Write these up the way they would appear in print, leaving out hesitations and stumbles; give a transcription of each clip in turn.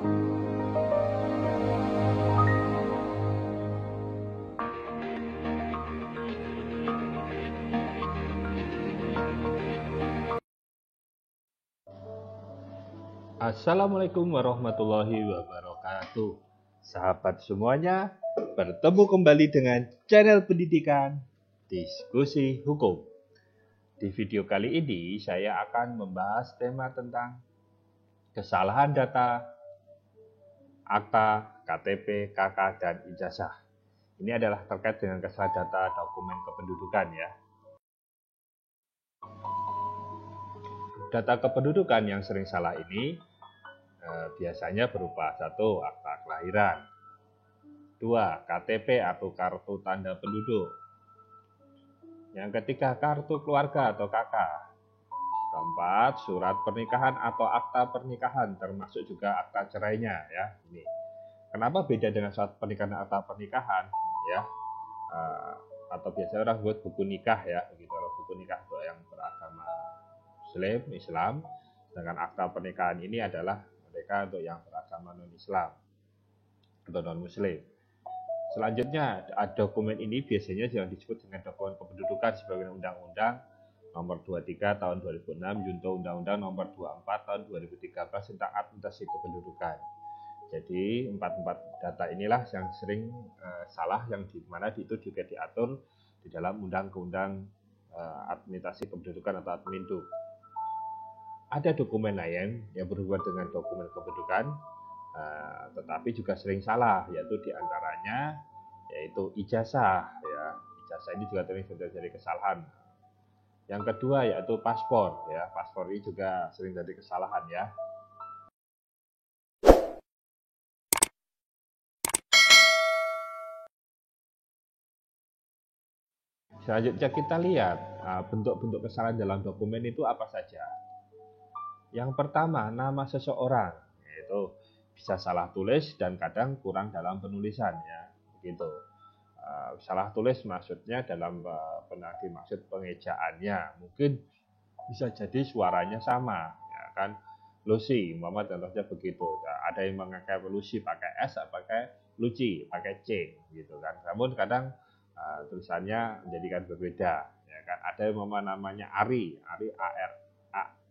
Assalamualaikum warahmatullahi wabarakatuh. Sahabat semuanya, bertemu kembali dengan channel pendidikan Diskusi Hukum. Di video kali ini saya akan membahas tema tentang kesalahan data, akta, KTP, KK, dan ijazah. Ini adalah terkait dengan kesalahan data dokumen kependudukan ya. Data kependudukan yang sering salah ini biasanya berupa 1. Akta kelahiran, 2. KTP atau kartu tanda penduduk, yang ketiga kartu keluarga atau KK, keempat surat pernikahan atau akta pernikahan termasuk juga akta cerainya ya. Ini kenapa beda dengan surat pernikahan dan akta pernikahan ya, atau biasanya orang buat buku nikah ya begitu. Kalau buku nikah untuk yang beragama Islam, sedangkan akta pernikahan ini adalah mereka untuk yang beragama non-Islam atau non-Muslim. Selanjutnya, dokumen ini biasanya yang disebut dengan dokumen kependudukan sebagaimana Undang-Undang Nomor 23 Tahun 2006 junto Undang-Undang Nomor 24 Tahun 2013 tentang administrasi kependudukan. Jadi empat data inilah yang sering salah, yang dimana itu juga diatur di dalam Undang-Undang administrasi kependudukan atau Admindu. Ada dokumen lain yang berhubungan dengan dokumen kependudukan, tetapi juga sering salah, yaitu diantaranya yaitu ijazah ya. Ijazah ini juga sering terjadi kesalahan. Yang kedua yaitu paspor ya. Paspor ini juga sering terjadi kesalahan ya. Selanjutnya kita lihat bentuk-bentuk kesalahan dalam dokumen itu apa saja. Yang pertama, nama seseorang, yaitu bisa salah tulis dan kadang kurang dalam penulisan ya, begitu. Salah tulis maksudnya dalam dimaksud pengejaannya, mungkin bisa jadi suaranya sama, ya kan? Lucy, Muhammad contohnya begitu. Nah, ada yang memakai Lucy pakai S, pakai Lucy pakai C, gitu kan. Namun kadang tulisannya menjadikan berbeda, ya kan? Ada yang namanya Ari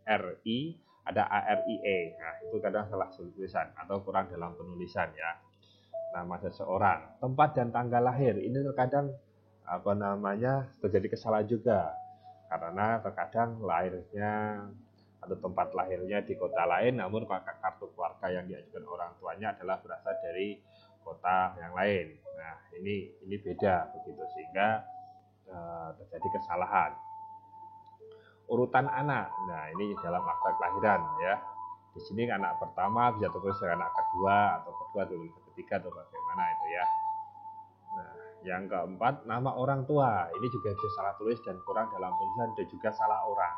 ARI, ada ARIE. Nah, itu kadang salah tulisan atau kurang dalam penulisan ya. Nama seseorang, tempat dan tanggal lahir ini terkadang terjadi kesalahan juga, karena terkadang lahirnya atau tempat lahirnya di kota lain, namun kartu keluarga yang diajukan orang tuanya adalah berasal dari kota yang lain. Nah, ini beda begitu, sehingga terjadi kesalahan. Urutan anak, nah ini dalam akta kelahiran ya. Di sini anak pertama bisa tertulis anak kedua, atau kedua tertulis ketiga, atau bagaimana itu ya. Nah, yang keempat, nama orang tua. Ini juga bisa salah tulis dan kurang dalam tulisan dan juga salah orang.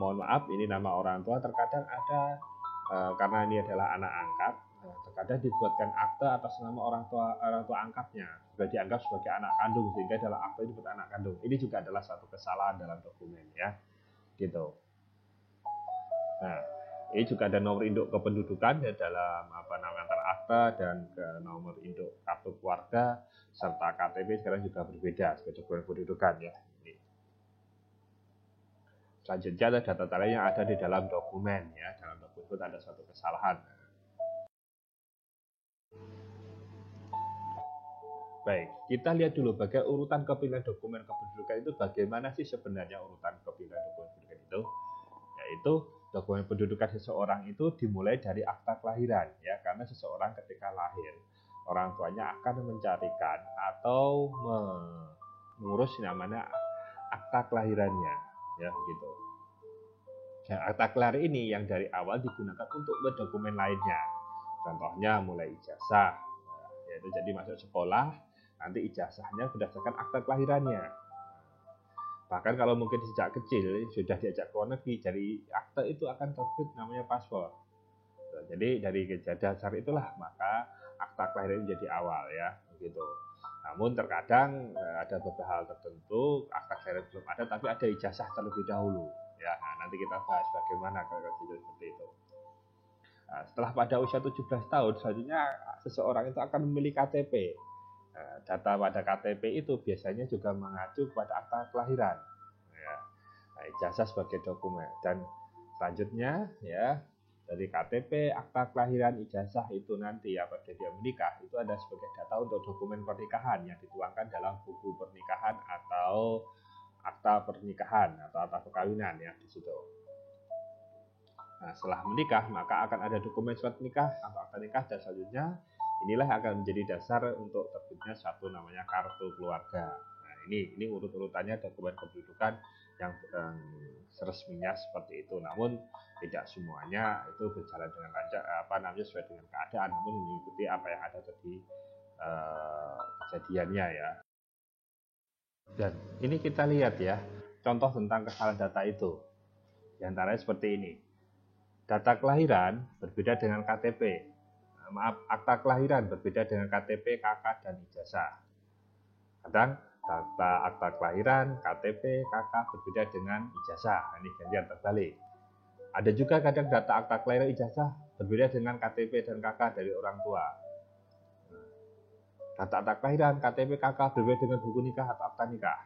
Mohon maaf, ini nama orang tua terkadang ada karena ini adalah anak angkat. Terkadang dibuatkan akte atas nama orang tua angkatnya, sudah dianggap sebagai anak kandung, sehingga dalam akte itu anak kandung. Ini juga adalah satu kesalahan dalam dokumen ya, gitu. Nah, ini juga ada nomor induk kependudukan ya, dalam antara akta dan nomor induk kartu keluarga serta KTP sekarang juga berbeda sebagai dokumen kependudukan ya. Ini. Selanjutnya ada data-data yang ada di dalam dokumen ya. Dalam dokumen ada suatu kesalahan. Baik, kita lihat dulu bagaimana urutan kepilihan dokumen kependudukan itu. Bagaimana sih sebenarnya urutan kepilihan dokumen kependudukan itu? Yaitu dokumen pendudukan seseorang itu dimulai dari akta kelahiran ya, karena seseorang ketika lahir orang tuanya akan mencarikan atau mengurus namanya akta kelahirannya ya, begitu. Dan akta kelahiran ini yang dari awal digunakan untuk dokumen lainnya. Contohnya mulai ijazah, yaitu jadi masuk sekolah, nanti ijazahnya berdasarkan akta kelahirannya. Bahkan kalau mungkin sejak kecil sudah diajak ke luar negeri, dari akte itu akan terbit namanya paspor. Jadi dari dasar itulah maka akta kelahiran menjadi awal ya, begitu. Namun terkadang ada beberapa hal tertentu akta kelahiran belum ada, tapi ada ijazah terlebih dahulu. Ya, nah, nanti kita bahas bagaimana kalau seperti itu. Nah, setelah pada usia 17 tahun, selanjutnya seseorang itu akan memilih KTP. Data pada KTP itu biasanya juga mengacu pada akta kelahiran. Ya. Nah, ijazah sebagai dokumen. Dan selanjutnya ya dari KTP, akta kelahiran, ijazah itu nanti apabila dia menikah itu ada sebagai data untuk dokumen pernikahan yang dituangkan dalam buku pernikahan atau akta pernikahan atau akta perkawinan ya di situ. Nah, setelah menikah maka akan ada dokumen surat nikah atau akta nikah dan selanjutnya inilah akan menjadi dasar untuk terbitnya satu namanya kartu keluarga. Nah, ini urut-urutannya dokumen kependudukan yang resminya seperti itu. Namun tidak semuanya itu berjalan dengan lancar sesuai dengan keadaan, namun mengikuti apa yang ada di kejadiannya ya. Dan ini kita lihat ya contoh tentang kesalahan data itu. Di antaranya seperti ini. Data kelahiran berbeda dengan KTP. Akta kelahiran berbeda dengan KTP, KK, dan ijazah. Kadang data akta kelahiran, KTP, KK berbeda dengan ijazah. Ini gantian terbalik. Ada juga kadang data akta kelahiran ijazah berbeda dengan KTP dan KK dari orang tua. Data akta kelahiran, KTP, KK berbeda dengan buku nikah atau akta nikah.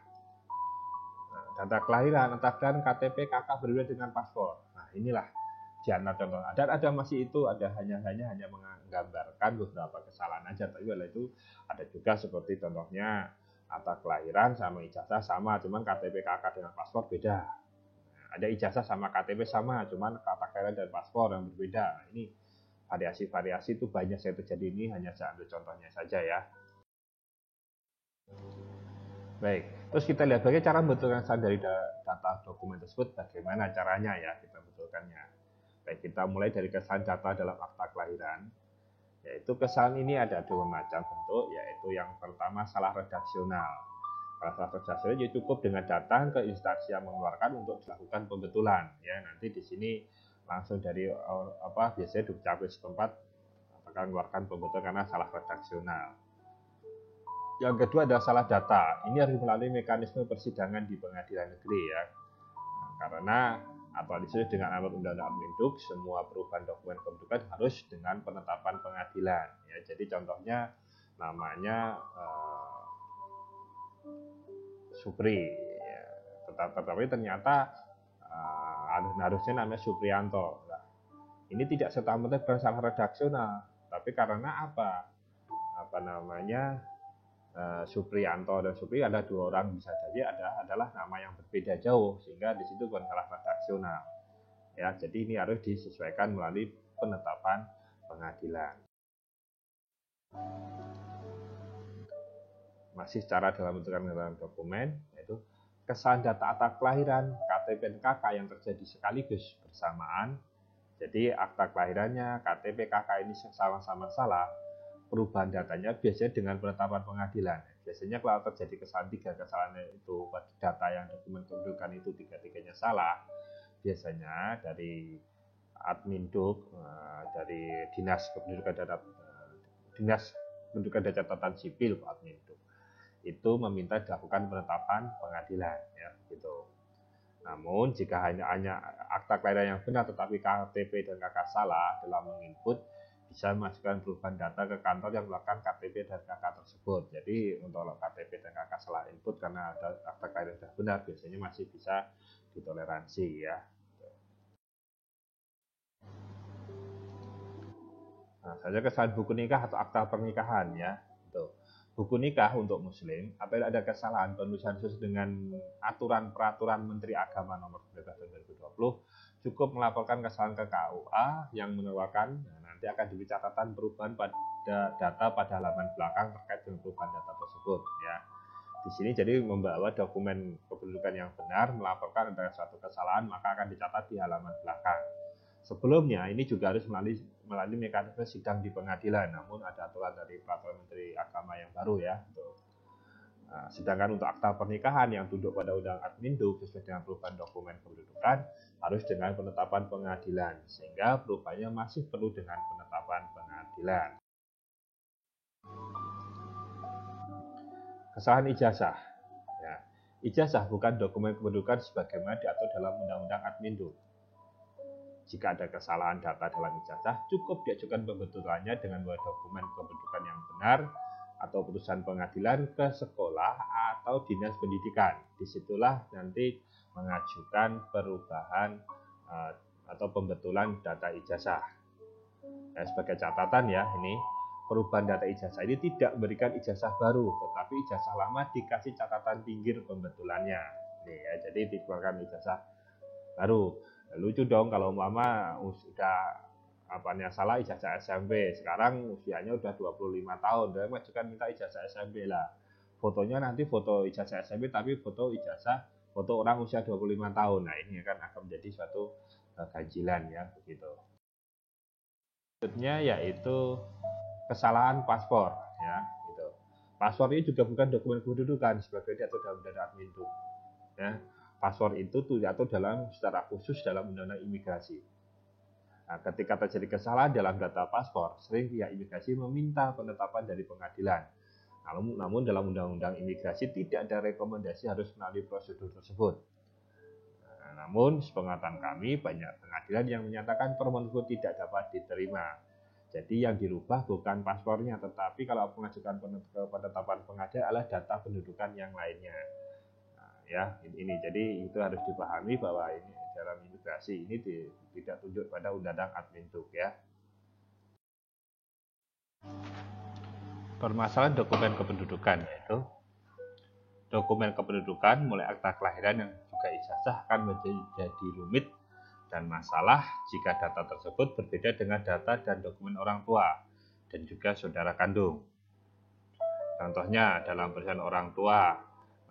Data kelahiran, akta kelahiran, KTP, KK berbeda dengan paspor. Nah, inilah jana contoh. Dan ada masih itu ada hanya menggambarkan beberapa kesalahan aja, tapi itu ada juga seperti contohnya akta kelahiran sama ijazah sama, cuman KTP KK dengan paspor beda. Ada ijazah sama KTP sama, cuman akta kelahiran dan paspor yang berbeda. Nah, ini variasi-variasi itu banyak saya terjadi, ini hanya saya ambil contohnya saja ya. Baik, terus kita lihat bagaimana cara membetulkan kesalahan dari data dokumen tersebut, bagaimana caranya ya kita betulkannya. Baik, kita mulai dari kesalahan data dalam akta kelahiran. Yaitu kesalahan ini ada dua macam bentuk, yaitu yang pertama salah redaksional. Kalau salah redaksional jadi cukup dengan datang ke instansi yang mengeluarkan untuk dilakukan pembetulan. Ya, nanti di sini langsung dari biasanya dukcapil setempat akan mengeluarkan pembetulan karena salah redaksional. Yang kedua adalah salah data. Ini harus melalui mekanisme persidangan di pengadilan negeri ya. Karena atau disesuai dengan amanat Undang-Undang Adminduk, semua perubahan dokumen kependudukan harus dengan penetapan pengadilan. Ya, jadi contohnya namanya Supri, ya. Tetapi ternyata harusnya namanya Suprianto. Nah, ini tidak serta-merta bersalah redaksional, tapi karena apa? Suprianto dan Supri ada dua orang, bisa jadi adalah nama yang berbeda jauh sehingga di situ bukan salah redaksional. Ya, jadi ini harus disesuaikan melalui penetapan pengadilan. Masih secara dalam bentukan dalam dokumen, yaitu kesalahan data akta kelahiran, KTP dan KK yang terjadi sekaligus bersamaan. Jadi akta kelahirannya, KTP, KK ini sama-sama salah. Perubahan datanya biasanya dengan penetapan pengadilan. Biasanya kalau terjadi kesalahan kesalahan itu data yang dokumen kependudukan itu tiga-tiganya salah, biasanya dari Adminduk, dari Dinas Kependudukan dan Catatan Sipil Adminduk itu meminta dilakukan penetapan pengadilan ya gitu. Namun jika hanya akta kelahiran yang benar tetapi KTP dan KK salah dalam menginput, bisa memasukkan perubahan data ke kantor yang melakukan KTP dan KK tersebut. Jadi untuk KTP dan KK salah input karena ada akta kelahiran sudah benar, biasanya masih bisa ditoleransi ya. Nah, saja kesalahan buku nikah atau akta pernikahan ya. Buku nikah untuk Muslim, apabila ada kesalahan penulisan sesuai dengan aturan peraturan Menteri Agama nomor 19 tahun 2020, cukup melaporkan kesalahan ke KUA yang mengeluarkan. Nanti akan diberi catatan perubahan pada data pada halaman belakang terkait dengan perubahan data tersebut. Ya, di sini jadi membawa dokumen kependudukan yang benar, melaporkan ada suatu kesalahan, maka akan dicatat di halaman belakang. Sebelumnya ini juga harus melalui mekanisme sidang di pengadilan, namun ada aturan dari peraturan Menteri Agama yang baru ya. Nah, sedangkan untuk akta pernikahan yang tunduk pada Undang Adminduk sesuai dengan perubahan dokumen kependudukan harus dengan penetapan pengadilan, sehingga perubahannya masih perlu dengan penetapan pengadilan. Kesalahan ijazah. Ya, ijazah bukan dokumen kependudukan sebagaimana diatur dalam Undang-Undang Adminduk. Jika ada kesalahan data dalam ijazah, cukup diajukan pembetulannya dengan membawa dokumen kependudukan yang benar atau putusan pengadilan ke sekolah atau dinas pendidikan. Disitulah nanti mengajukan perubahan atau pembetulan data ijazah. Nah, sebagai catatan ya, ini perubahan data ijazah ini tidak memberikan ijazah baru, tetapi ijazah lama dikasih catatan pinggir pembetulannya. Nih ya, jadi dikeluarkan ijazah baru. Lucu dong kalau umpama sudah salah ijazah SMP, sekarang usianya udah 25 tahun, dia mengajukan minta ijazah SMP lah. Fotonya nanti foto ijazah SMP tapi foto orang usia 25 tahun. Nah, ini kan akan menjadi suatu ganjilan ya, begitu. Berikutnya yaitu kesalahan paspor ya, gitu. Paspor ini juga bukan dokumen kependudukan sebagai diatur dalam Undang-Undang Admin ya. Paspor itu diatur secara khusus dalam Undang-Undang Imigrasi. Nah, ketika terjadi kesalahan dalam data paspor, sering pihak imigrasi meminta penetapan dari pengadilan. Namun dalam Undang-Undang Imigrasi tidak ada rekomendasi harus melalui prosedur tersebut. Namun, sepengetahuan kami, banyak pengadilan yang menyatakan permohonan tersebut tidak dapat diterima. Jadi yang dirubah bukan paspornya, tetapi kalau mengajukan penetapan pengadilan adalah data pendudukan yang lainnya. Nah, ya, ini jadi itu harus dipahami bahwa ini dalam imigrasi ini tidak tunjuk pada Undang-Undang Admin Duk ya. Permasalahan dokumen kependudukan yaitu dokumen kependudukan mulai akta kelahiran yang juga ijazah akan menjadi rumit dan masalah jika data tersebut berbeda dengan data dan dokumen orang tua dan juga saudara kandung. Contohnya dalam perisian orang tua,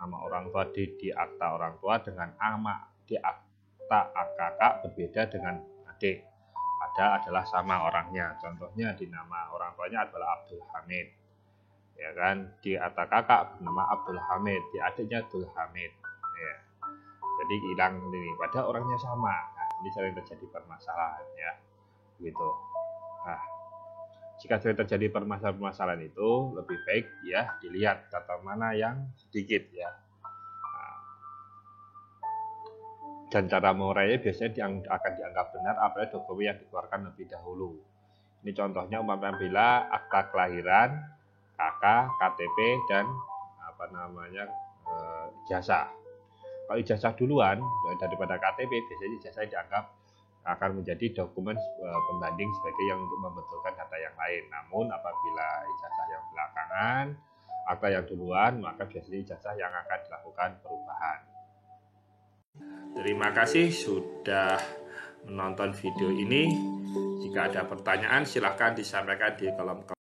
nama orang tua di akta orang tua dengan nama di akta kakak berbeda dengan adik. Padahal adalah sama orangnya. Contohnya di nama orang tuanya adalah Abdul Hamid. Ya kan, di akta kakak bernama Abdul Hamid, di adiknya Abdul Hamid. Ya. Jadi hilang ini, padahal orangnya sama. Nah, ini sering terjadi permasalahan ya, gitu. Nah, jika sering terjadi permasalahan itu lebih baik ya dilihat data mana yang sedikit ya. Nah, dan cara mengurainya biasanya akan dianggap benar apabila dokumen yang dikeluarkan lebih dahulu. Ini contohnya umpamanya bila akta kelahiran, KK, KTP dan ijazah. Kalau ijazah duluan daripada KTP, biasanya ijazah dianggap akan menjadi dokumen pembanding sebagai yang untuk membetulkan data yang lain. Namun apabila ijazah yang belakangan, akta yang duluan, maka biasanya ijazah yang akan dilakukan perubahan. Terima kasih sudah menonton video ini. Jika ada pertanyaan silahkan disampaikan di kolom komentar.